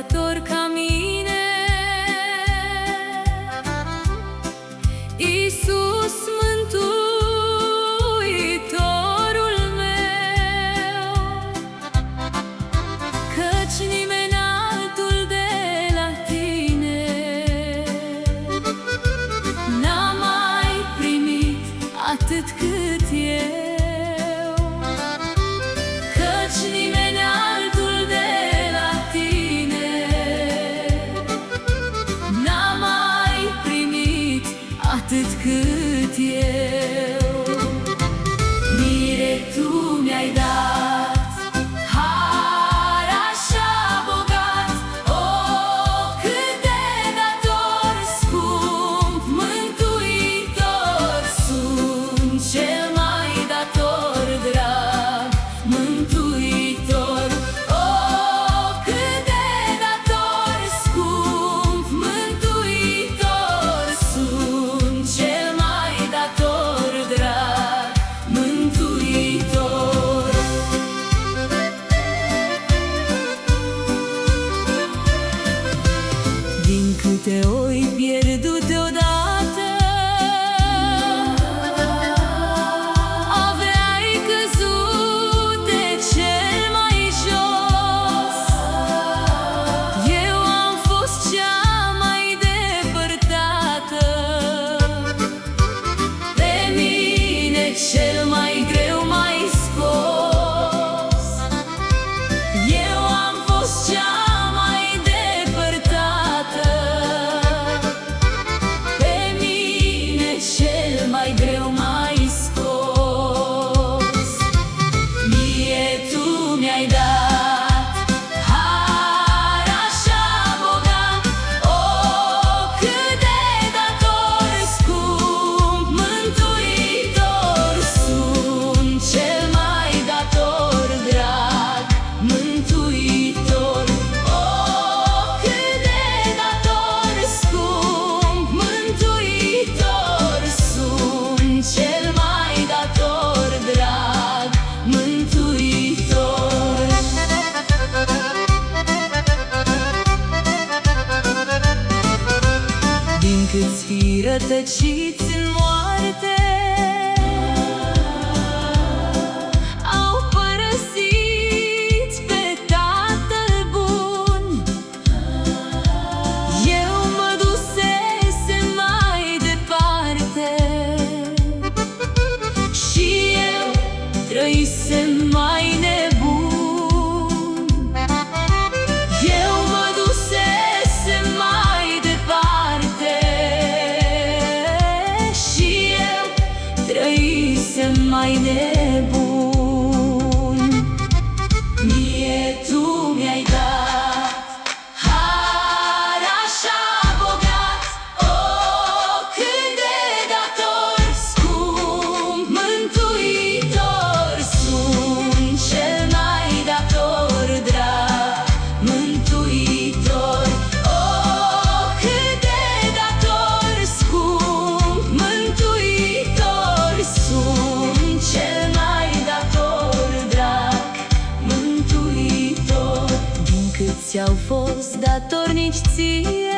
dator ca mine. Iisus, Mântuitorul meu, căci nimeni altul de la tine n-a mai primit atât cât eu, căci nimeni altul de la tine n-a mai primit atât cât eu. Mire, tu mi-ai dat har așa bogat, cât de dator scump, mântuitor sunt, cel mai dator drag, mântuitor. Cât de dator scump, mântuitor sunt, cel mai dator drag, mântuitor. Din câte ori pierdut deodată, aveai căzut de cel mai jos. Eu am fost cea mai depărtată, pe mine cel mai greu m-ai scos. Eu am fost cea mai depărtată, pe mine cel mai greu m-ai scos. Mie tu mi-ai dat har așa bogat, cât de dator scump, mântuitor sunt, cel mai dator drag, mântuitor. Cât de dator scump, mântuitor sunt, cel mai dator drag, mântuitor. Din câți fi rătăciți în moarte, au părăsit pe Tatăl bun, eu mă dusesem mai departe și eu trăisem mai nebun. Eu mă dusesem mai departe și eu trăisem mai nebun. Mie tu mi-ai dat har așa bogat, cât de dator scump, mântuitor sunt, cel mai dator drag, mântuitor. Cât de dator scump, mântuitor sunt, cel mai dator drag, mântuitor. Din cât ți-au fost datornici ție,